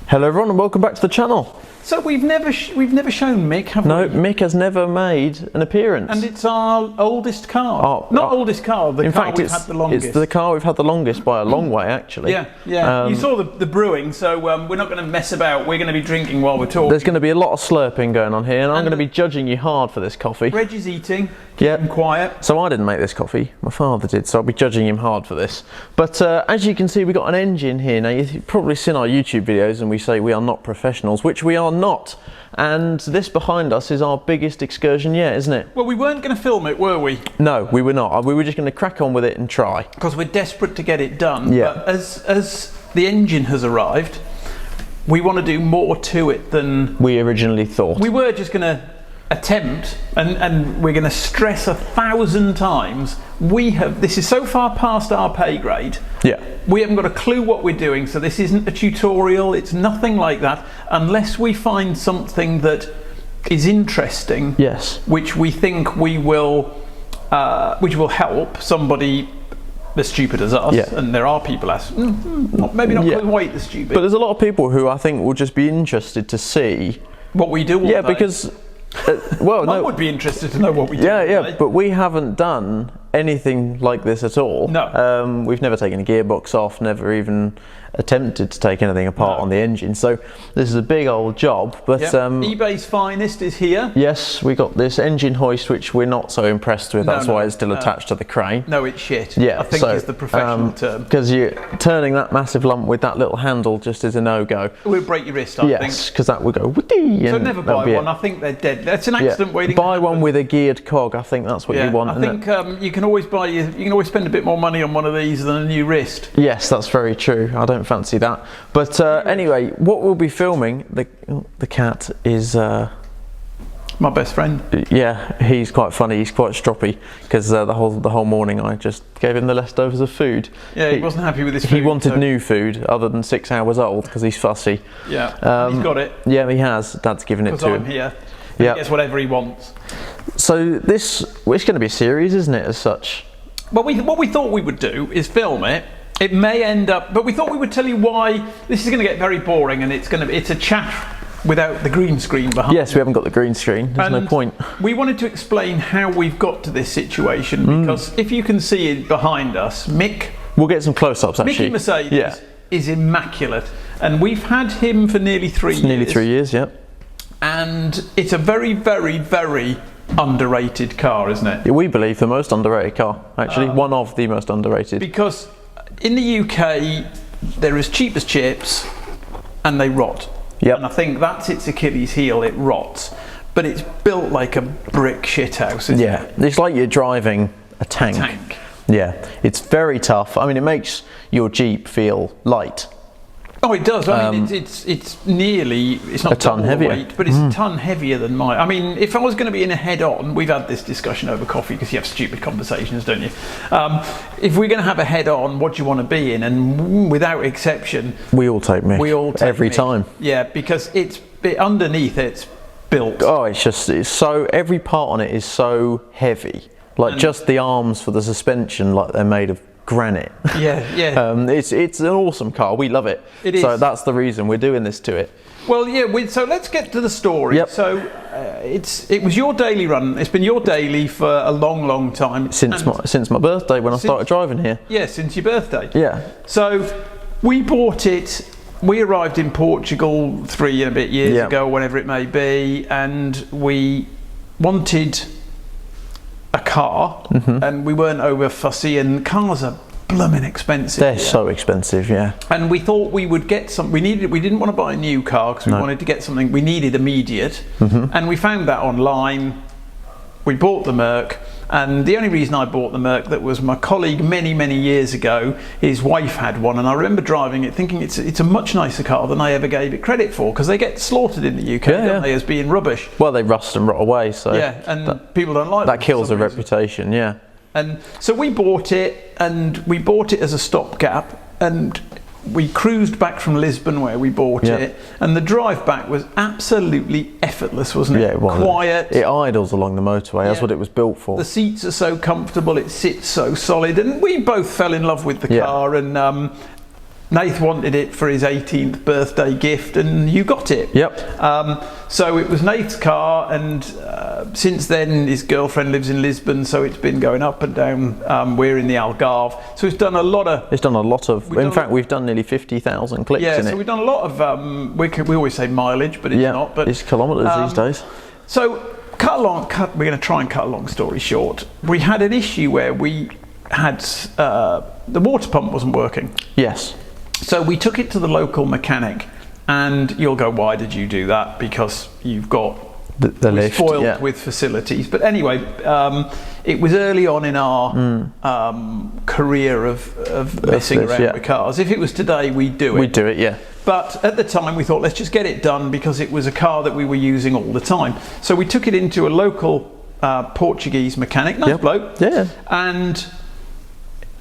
Hello everyone and welcome back to the channel. So we've never shown Mick, have we? No, Mick has never made an appearance. And it's our oldest car. Not oldest car, the car we've had the longest. It's the car we've had the longest by a long way actually. Yeah. You saw the brewing, so we're not going to mess about. We're going to be drinking while we're talking. There's going to be a lot of slurping going on here and I'm going to be judging you hard for this coffee. Reg is eating. Yeah. Keep him quiet. So I didn't make this coffee, my father did, so I'll be judging him hard for this. But as you can see, we've got an engine here. Now you've probably seen our YouTube videos and we say we are not professionals, which we are not. And this behind us is our biggest excursion yet, isn't it? Well, we weren't going to film it, were we? No, we were not. We were just going to crack on with it and try. Because we're desperate to get it done. Yeah. But as the engine has arrived, we want to do more to it than we originally thought. We were just going to attempt, and we're going to stress 1,000 times, this is so far past our pay grade. Yeah. We haven't got a clue what we're doing, so this isn't a tutorial, it's nothing like that, unless we find something that is interesting. Yes. Which we think which will help somebody as stupid as us. Yeah. And there are people maybe not quite as stupid. But there's a lot of people who I think will just be interested to see what we do all day. Because Mum would be interested to know what we do. Yeah, but we haven't done anything like this at all. No. We've never taken a gearbox off, never even attempted to take anything apart on the engine. So this is a big old job. But eBay's finest is here. Yes, we got this engine hoist, which we're not so impressed with. That's why it's still attached to the crane. No, it's shit. Yeah, I think is the professional term. Because you're turning that massive lump with that little handle just is a no-go. It will break your wrist, I think. Yes, because that would go whoopty. So never buy one. I think they're dead. That's an accident waiting. Buy one with a geared cog. I think that's what you want. I think you can always spend a bit more money on one of these than a new wrist. Yes, that's very true. I don't fancy that. But anyway, what we'll be filming, the cat is my best friend. Yeah, he's quite funny. He's quite stroppy because the whole morning I just gave him the leftovers of food. Yeah, he wasn't happy with his food. He wanted new food other than 6 hours old because he's fussy. Yeah, he's got it. Yeah, he has. Dad's given it to him. I'm here. Yeah, he gets whatever he wants. So it's going to be a series, isn't it? As such. Well, what we thought we would do is film it. It may end up, but we thought we would tell you why. This is going to get very boring, and it's a chat without the green screen behind. Yes, we haven't got the green screen. There's no point. We wanted to explain how we've got to this situation because if you can see it behind us, Mick. We'll get some close-ups actually. Micky Mercedes is immaculate, and we've had him for nearly 3 years. Nearly 3 years, yeah. And it's a very, very, very underrated car, isn't it? We believe the most underrated car, actually. One of the most underrated. Because in the UK, they're as cheap as chips and they rot. Yep. And I think that's its Achilles heel, it rots. But it's built like a brick shithouse, isn't it? It's like you're driving a tank. Yeah, it's very tough. I mean, it makes your Jeep feel light. Oh, it does. I mean, it's not a ton heavier, weight, but it's a ton heavier than mine. I mean, if I was going to be in a head-on, we've had this discussion over coffee because you have stupid conversations, don't you? If we're going to have a head-on, what do you want to be in? And without exception, we all take Mick. We all take every Mick. Time. Yeah, because underneath it's built. Oh, it's so every part on it is so heavy. Like just the arms for the suspension, like they're made of granite. Yeah. It's an awesome car. We love it. It is. So that's the reason we're doing this to it. Well, yeah. So let's get to the story. Yep. So it was your daily run. It's been your daily for a long, long time. Since my birthday, when I started driving here. Yeah, since your birthday. Yeah. So we bought it. We arrived in Portugal 3 and a bit years ago, whenever it may be, and we wanted a car, and we weren't over fussy, and cars are blooming expensive. They're so expensive, yeah. And we thought we would get some. We didn't want to buy a new car because we wanted to get something we needed immediate, and we found that online. We bought the Merc, and the only reason I bought the Merc, that was my colleague many years ago, his wife had one, and I remember driving it thinking it's a much nicer car than I ever gave it credit for, because they get slaughtered in the UK, don't they, as being rubbish. Well, they rust and rot away, so people don't like that. Kills a reputation, yeah. And so we bought it, and we bought it as a stopgap, and we cruised back from Lisbon where we bought it, and the drive back was absolutely effortless, wasn't it? Yeah, it was. Quiet. It idles along the motorway. That's what it was built for. The seats are so comfortable. It sits so solid, and we both fell in love with the car. And Nath wanted it for his 18th birthday gift, and you got it. Yep. So it was Nath's car, and since then his girlfriend lives in Lisbon, so it's been going up and down. We're in the Algarve, so it's done a lot of. It's done a lot of. In fact, we've done nearly 50,000 clicks in it. Yeah, so we've done a lot of. We always say mileage, but it's not. But it's kilometres these days. So we're going to try and cut a long story short. We had an issue where we had the water pump wasn't working. Yes. So we took it to the local mechanic, and you'll go, why did you do that? Because you've got the lift, spoiled with facilities. But anyway, it was early on in our career of messing around with cars. If it was today, we'd do it. We'd do it, yeah. But at the time we thought, let's just get it done, because it was a car that we were using all the time. So we took it into a local Portuguese mechanic, nice bloke. Yeah. And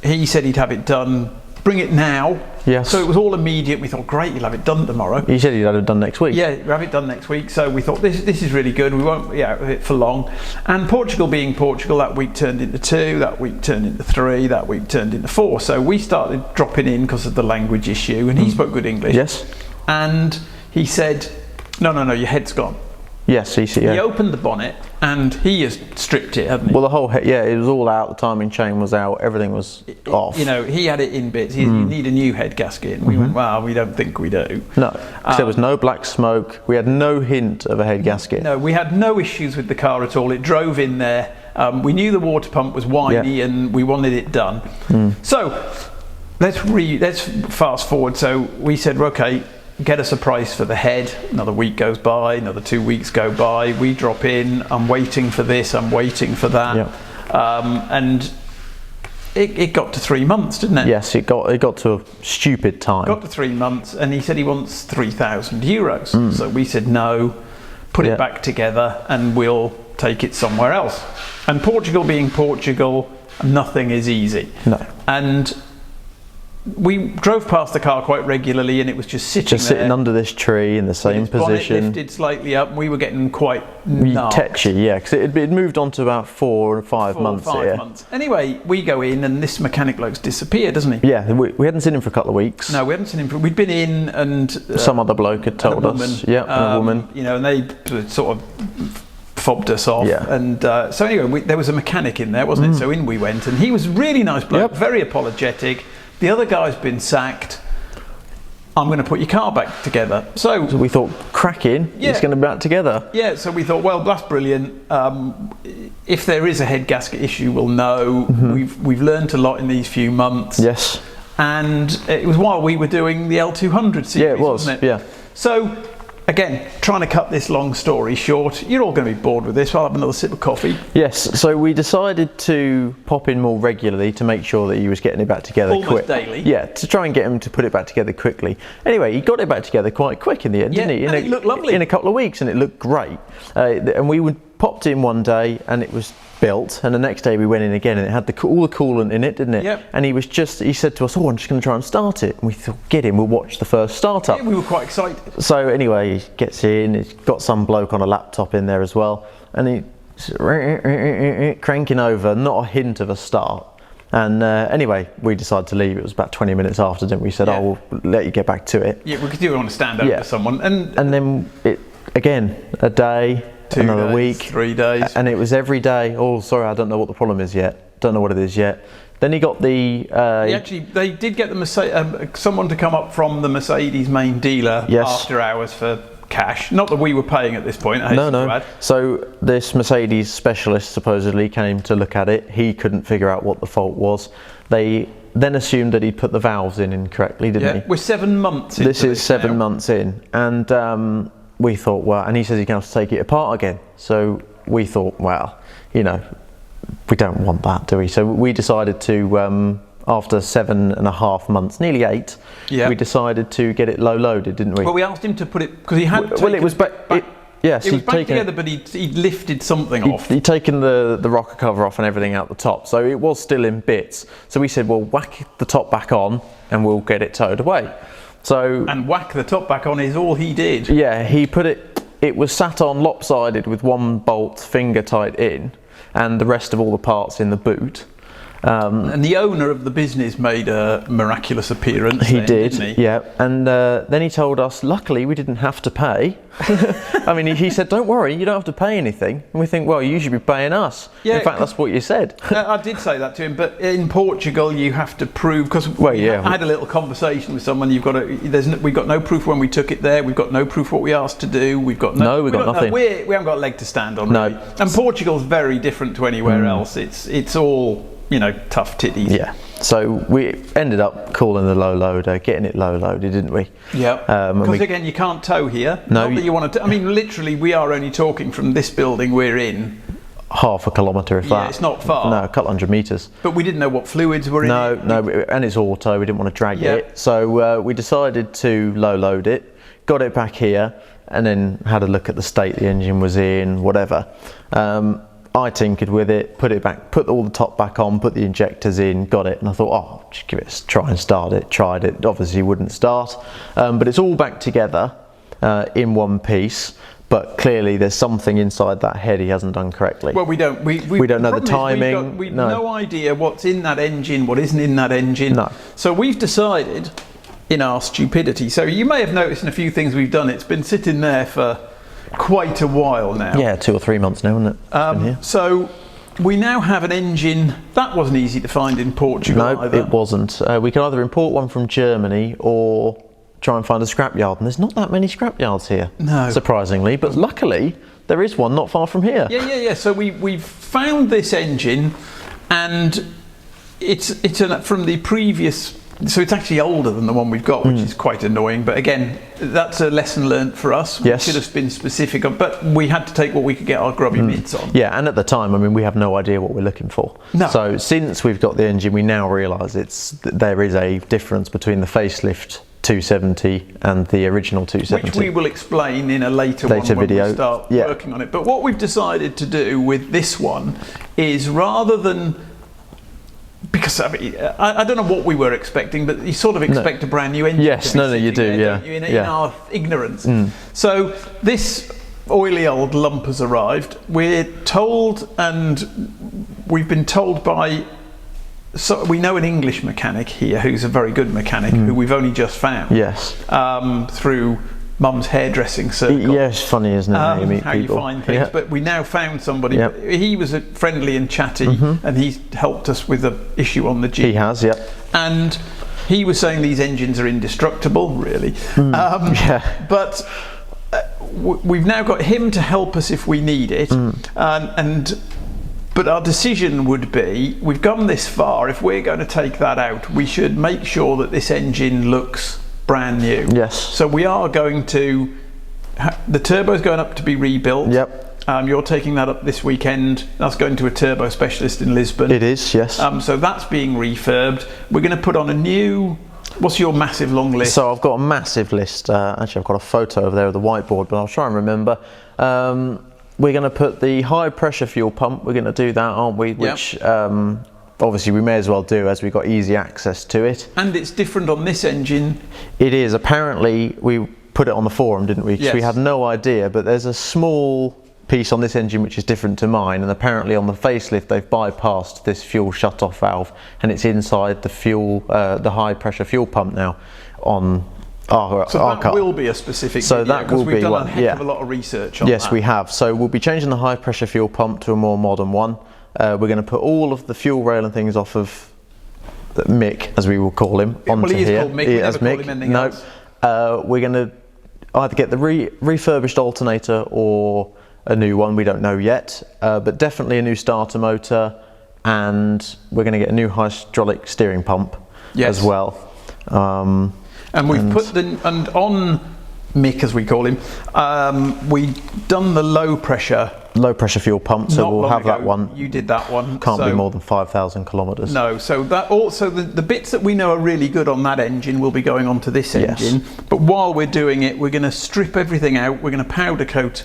he said he'd have it done, bring it now. Yes. So it was all immediate. We thought, great, you'll have it done tomorrow. He said he'd have it done next week. Yeah, we'll have it done next week. So we thought, this is really good. We won't be out of it for long. And Portugal being Portugal, that week turned into 2, that week turned into 3, that week turned into 4. So we started dropping in because of the language issue, and he spoke good English. Yes. And he said, no, your head's gone. Yes, He opened the bonnet, and he has stripped it, hasn't he? Well, the whole head, it was all out. The timing chain was out. Everything was off. You know, he had it in bits. You need a new head gasket. And we went, well, we don't think we do. No, because there was no black smoke. We had no hint of a head gasket. No, we had no issues with the car at all. It drove in there. We knew the water pump was whiny, and we wanted it done. So let's fast forward. So we said, okay, get us a price for the head. Another week goes by, another 2 weeks go by. We drop in. I'm waiting for this. I'm waiting for that. And it got to 3 months, didn't it? Yes, it got to a stupid time. Got to 3 months, and he said he wants 3,000 euros. So we said no, put it back together, and we'll take it somewhere else. And Portugal being Portugal, nothing is easy. No. And we drove past the car quite regularly, and it was just sitting under this tree in the same position. Bonnet lifted slightly up, and we were getting quite tetchy, because it moved on to about 4 or 5 months. 5 months. Anyway, we go in, and this mechanic bloke's disappeared, doesn't he? Yeah, we hadn't seen him for a couple of weeks. No, we hadn't seen him. We'd been in, and some other bloke had told us. Yeah, and a woman. You know, and they sort of fobbed us off. Yeah. And so anyway, there was a mechanic in there, wasn't it? So in we went, and he was a really nice bloke, very apologetic. The other guy's been sacked. I'm going to put your car back together. So we thought, cracking, it's going to be back together. Yeah, so we thought, well, that's brilliant. If there is a head gasket issue, we'll know. We've learned a lot in these few months. Yes. And it was while we were doing the L200 series, yeah, it was, wasn't it? Yeah. So again, trying to cut this long story short, you're all going to be bored with this. I'll have another sip of coffee. Yes, so we decided to pop in more regularly to make sure that he was getting it back together almost daily. Yeah, to try and get him to put it back together quickly. Anyway, he got it back together quite quick in the end, didn't he? And it looked lovely. In a couple of weeks, and it looked great. And we popped in one day, and it was built, and the next day we went in again, and it had all the coolant in it, didn't it? Yep. And he said to us, I'm just going to try and start it. And we thought, get in, we'll watch the first startup. Yeah, we were quite excited. So anyway, he gets in, he's got some bloke on a laptop in there as well, and he's cranking over, not a hint of a start. And anyway, we decided to leave. It was about 20 minutes after, didn't we? Said, we'll let you get back to it. Yeah, we could do it on a stand over someone. And then it, again, a day, 2 another days, week, 3 days, and it was every day. Oh, sorry, I don't know what the problem is yet. Don't know what it is yet. Then he got the. They did get the someone to come up from the Mercedes main dealer after hours for cash. Not that we were paying at this point. No. So this Mercedes specialist supposedly came to look at it. He couldn't figure out what the fault was. They then assumed that he'd put the valves in incorrectly, didn't he? We're 7 months. This is 7 months in, and. We thought, well, and he says he can have to take it apart again. So we thought, well, we don't want that, do we? So we decided to, after 7.5 months, nearly 8, we decided to get it low loaded, didn't we? Well, we asked him to put it, because he had well, it was back. Yes, it was back together, but he'd lifted something off. He'd taken the rocker cover off and everything out the top, so it was still in bits. So we said, well, whack the top back on, and we'll get it towed away. And whack the top back on is all he did. Yeah, he put it was sat on lopsided with one bolt finger tight in, and the rest of all the parts in the boot. And the owner of the business made a miraculous appearance. He then, did, didn't he? yeah. And then he told us, luckily we didn't have to pay. I mean, he said, don't worry, you don't have to pay anything. And we think, well, you should be paying us. Yeah, in fact, that's what you said. I did say that to him, but in Portugal you have to prove, because I had a little conversation with someone. We've got no proof when we took it there. We've got no proof what we asked to do. We've got we've got nothing. We haven't got a leg to stand on. Really. And Portugal's very different to anywhere else. It's all, you know, tough titties. Yeah. So we ended up calling the low loader, getting it low loaded, didn't we? Yeah. Because again, you can't tow here. No. Not that you want to. I mean, literally, we are only talking from this building we're in. Half a kilometre, if that. Yeah, it's not far. No, a couple hundred metres. But we didn't know what fluids were in it. No, and it's auto. We didn't want to drag it, so we decided to low load it, got it back here, and then had a look at the state the engine was in, whatever. I tinkered with it, put it back, put all the top back on, put the injectors in, got it, and I thought, oh, just give it a try and start it. Tried it, obviously wouldn't start, but it's all back together in one piece. But clearly, there's something inside that head he hasn't done correctly. Well, we don't know the timing. We've no idea what's in that engine, what isn't in that engine. No. So we've decided, in our stupidity. So you may have noticed in a few things we've done, it's been sitting there for quite a while now. Yeah, 2 or 3 months now, isn't it? So we now have an engine that wasn't easy to find in Portugal. No, either. it wasn't. We can either import one from Germany or try and find a scrapyard, and there's not that many scrapyards here. No, surprisingly, but luckily there is one not far from here. Yeah. So we've found this engine, and it's from the previous. So it's actually older than the one we've got, which is quite annoying. But again, that's a lesson learnt for us. Yes. We should have been specific, but we had to take what we could get our grubby mitts on. Yeah, and at the time, I mean, we have no idea what we're looking for. No. So since we've got the engine, we now realise there is a difference between the facelift 270 and the original 270. Which we will explain in a later one video. When we start working on it. But what we've decided to do with this one is, rather than, because I mean, I don't know what we were expecting, but you sort of expect a brand new engine. Yes, you do, in our ignorance. So this oily old lump has arrived. We're told, and we've been told by, so we know an English mechanic here who's a very good mechanic, who we've only just found. Yes. Through Mum's hairdressing circle. Yes, funny, isn't it? How you meet people. You find things. Yeah. But we now found somebody. Yep. He was friendly and chatty, and he's helped us with the issue on the Jeep. He has, yep. And he was saying these engines are indestructible, really. But we've now got him to help us if we need it, But our decision would be, we've gone this far, if we're going to take that out, we should make sure that this engine looks brand new. Yes. So we are going to, the turbo's going up to be rebuilt. Yep. You're taking that up this weekend. That's going to a turbo specialist in Lisbon. It is, yes. So that's being refurbed. We're going to put on a new, what's your massive long list? So I've got a massive list. Actually, I've got a photo over there of the whiteboard, but I'll try and remember. We're going to put the high pressure fuel pump, we're going to do that, aren't we? Which obviously we may as well do, as we've got easy access to it. And it's different on this engine. It is. Apparently we put it on the forum, didn't we? Because we had no idea, but there's a small piece on this engine which is different to mine, and apparently on the facelift they've bypassed this fuel shut-off valve, and it's inside the fuel, the high pressure fuel pump now on our car. Will be a specific so video, that will be we've done one. a heck of a lot of research on yes, that. we have. So we'll be changing the high pressure fuel pump to a more modern one. We're going to put all of the fuel rail and things off of Mick, as we will call him, onto he is here. Called Mick. We never call him anything else. We're going to either get the refurbished alternator or a new one, we don't know yet, but definitely a new starter motor, and we're going to get a new hydraulic steering pump as well. And we've put on Mick, as we call him, we've done the low pressure fuel pump, so we'll have that one. You did that one. Can't be more than 5,000 kilometres. No, so that also the bits that we know are really good on that engine will be going onto this engine. But while we're doing it, we're going to strip everything out. We're going to powder coat,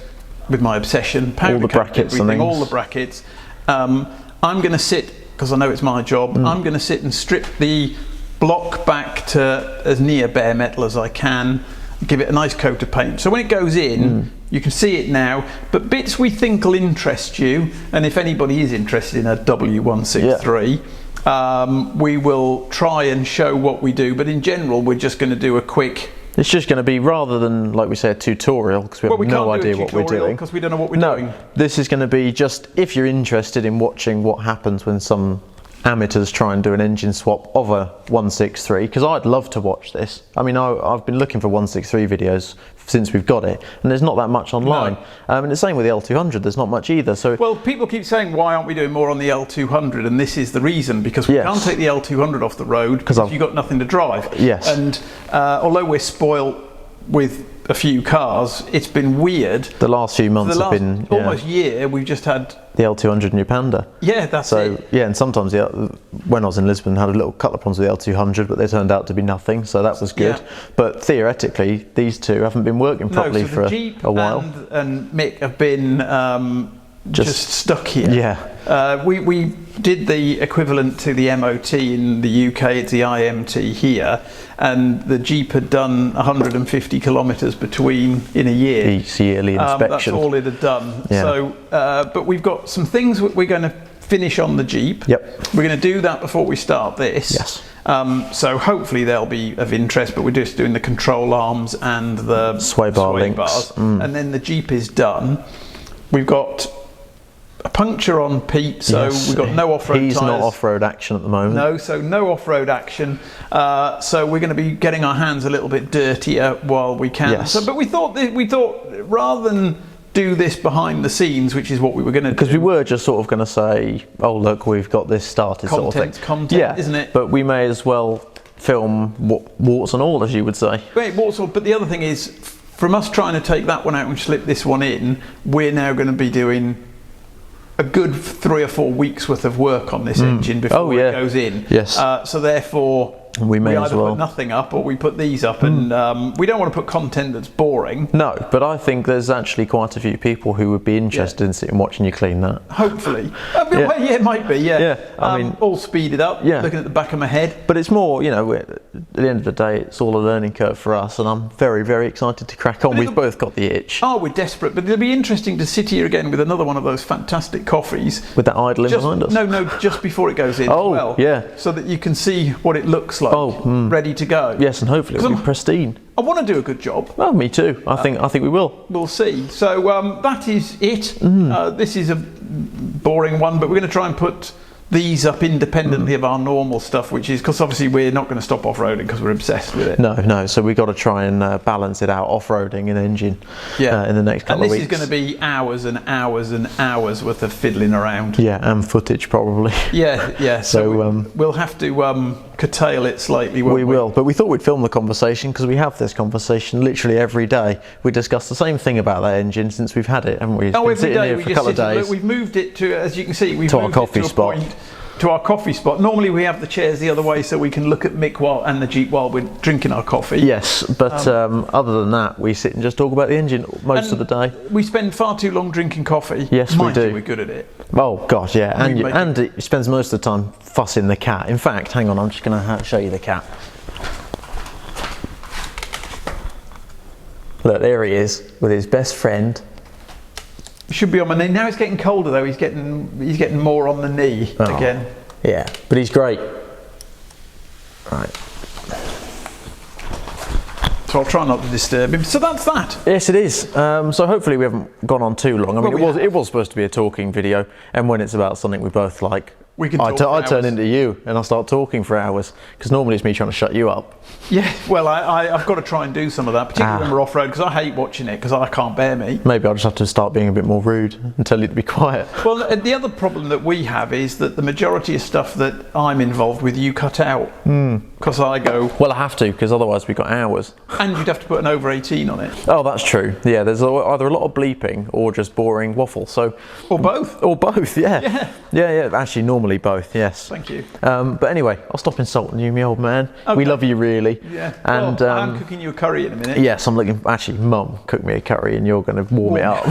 with my obsession, powder coat brackets and things. All the brackets. I'm going to sit, because I know it's my job, I'm going to sit and strip the block back to as near bare metal as I can, give it a nice coat of paint. So when it goes in, you can see it now, but bits we think will interest you, and if anybody is interested in a W163, we will try and show what we do, but in general we're just going to do a quick... It's just going to be, rather than, like we say, a tutorial, because we have no idea what we're doing. Because we don't know what we're doing. This is going to be just, if you're interested in watching what happens when some amateurs try and do an engine swap of a 163, because I'd love to watch this. I mean, I've been looking for 163 videos since we've got it, and there's not that much online. No. And the same with the L200, there's not much either. So, well, people keep saying, why aren't we doing more on the L200? And this is the reason, because we can't take the L200 off the road because you've got nothing to drive. Yes. And although we're spoilt with a few cars, it's been weird. The last few months have been almost year. We've just had the L200 New Panda. Yeah, that's it. So yeah, and sometimes when I was in Lisbon, I had a couple of problems with the L200, but they turned out to be nothing, so that was good. Yeah. But theoretically, these two haven't been working properly for a while. And Mick have been just stuck here. Yeah. We did the equivalent to the MOT in the UK. It's the IMT here, and the Jeep had done 150 kilometres between in a year. Each yearly inspection. That's all it had done. Yeah. So, but we've got some things we're going to finish on the Jeep. Yep. We're going to do that before we start this. Yes. So hopefully they'll be of interest, but we're just doing the control arms and the sway bar links. Bars, and then the Jeep is done. We've got a puncture on Pete, so we've got no off-road tyres. He's not off-road action at the moment. No, so no off-road action. So we're going to be getting our hands a little bit dirtier while we can. Yes. So, but we thought rather than do this behind the scenes, which is what we were going to do. Because we were just sort of going to say, oh look, we've got this started sort of thing. Content, isn't it? But we may as well film warts and all, as you would say. Wait, warts and all, but the other thing is, from us trying to take that one out and slip this one in, we're now going to be doing a good 3 or 4 weeks worth of work on this engine before it goes in. Yes. So therefore, we either put nothing up or we put these up, and we don't want to put content that's boring. No, but I think there's actually quite a few people who would be interested in sitting watching you clean that. Hopefully. Well, it might be, Yeah, I mean, all speeded up, looking at the back of my head. But it's more, you know, at the end of the day, it's all a learning curve for us, and I'm very, very excited to crack on. We've both got the itch. Oh, we're desperate, but it'll be interesting to sit here again with another one of those fantastic coffees. With that idling behind us? No, just before it goes in as well. Yeah. So that you can see what it looks like, ready to go. Yes, and hopefully it'll be pristine. I want to do a good job. Well, me too. I think we will. We'll see. So that is it. This is a boring one, but we're going to try and put these up independently of our normal stuff, which is because obviously we're not going to stop off-roading because we're obsessed with it. No. So we've got to try and balance it out, off-roading an engine in the next couple of weeks. And this is going to be hours and hours and hours worth of fiddling around. Yeah, and footage probably. Yeah. So we'll have to curtail it slightly. We will, but we thought we'd film the conversation because we have this conversation literally every day. We discuss the same thing about that engine since we've had it, haven't we? Every day we just sit. Look, we've moved it to, as you can see, we've moved our coffee spot. To our coffee spot. Normally we have the chairs the other way so we can look at Mick and the Jeep while we're drinking our coffee. Yes, but other than that, we sit and just talk about the engine most of the day. We spend far too long drinking coffee. Yes, we do. We're good at it. Oh gosh, yeah, and he spends most of the time fussing the cat. In fact, hang on, I'm just going to show you the cat. Look, there he is with his best friend. Should be on my knee. Now it's getting colder though. He's getting more on the knee again. Yeah, but he's great. Right. So I'll try not to disturb him. So that's that. Yes, it is. So hopefully we haven't gone on too long. I mean, it was supposed to be a talking video, and when it's about something we both like, I turn into you and I start talking for hours because normally it's me trying to shut you up. Yeah, well, I've got to try and do some of that, particularly when we're off road, because I hate watching it because I can't bear me. Maybe I'll just have to start being a bit more rude and tell you to be quiet. Well, the other problem that we have is that the majority of stuff that I'm involved with, you cut out because I go. Well, I have to because otherwise we've got hours. And you'd have to put an over 18 on it. Oh, that's true. Yeah, there's either a lot of bleeping or just boring waffle. So. Or both. Or both. Yeah. Yeah. Actually, normally both. Yes. Thank you. But anyway, I'll stop insulting you, my old man. Okay. We love you really. Yeah. And I'm cooking you a curry in a minute. Yes, I'm looking. Actually, Mum cooked me a curry, and you're going to warm it up.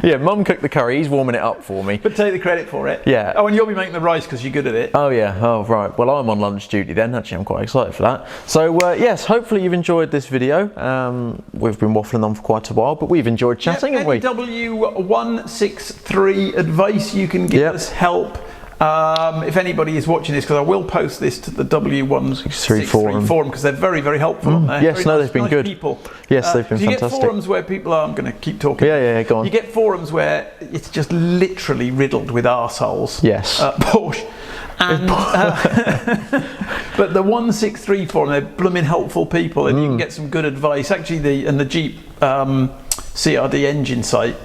Yeah, Mum cooked the curry. He's warming it up for me. But take the credit for it. Yeah. Oh, and you'll be making the rice because you're good at it. Oh yeah. Oh right. Well, I'm on lunch duty then. Actually, I'm quite excited for that. So yes, hopefully you've enjoyed this video. We've been waffling on for quite a while, but we've enjoyed chatting, haven't we? W163 advice you can give us, help. If anybody is watching this, because I will post this to the W163 forum because they're very, very helpful on there. Yes, very they've been good. People. Yes, they've been you fantastic. You get forums where people are, I'm going to keep talking. Yeah, go on. You get forums where it's just literally riddled with arseholes. Yes. Porsche. And, but the 163 forum, they're blooming helpful people, and you can get some good advice. Actually, the Jeep CRD engine site,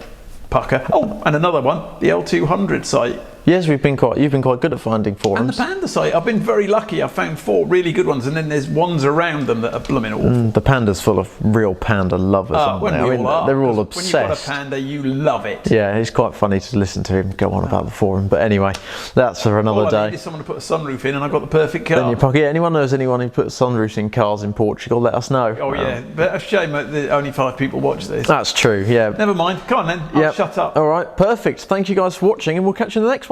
Pucker. Oh, and another one, the L200 site. Yes, you've been quite good at finding forums. And the Panda site, I've been very lucky. I've found 4 really good ones, and then there's ones around them that are blooming awful. The Panda's full of real Panda lovers, aren't they? They're all obsessed. When you've got a Panda, you love it. Yeah, it's quite funny to listen to him go on about the forum. But anyway, that's for another day. I needed someone to put a sunroof in, and I've got the perfect car. Then your pocket. Yeah, anyone knows anyone who puts sunroofs in cars in Portugal, let us know. Oh yeah, but a shame that only 5 people watch this. That's true, yeah. Never mind, come on then, I'll shut up. All right, perfect. Thank you guys for watching, and we'll catch you in the next one.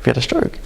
Have you had a stroke?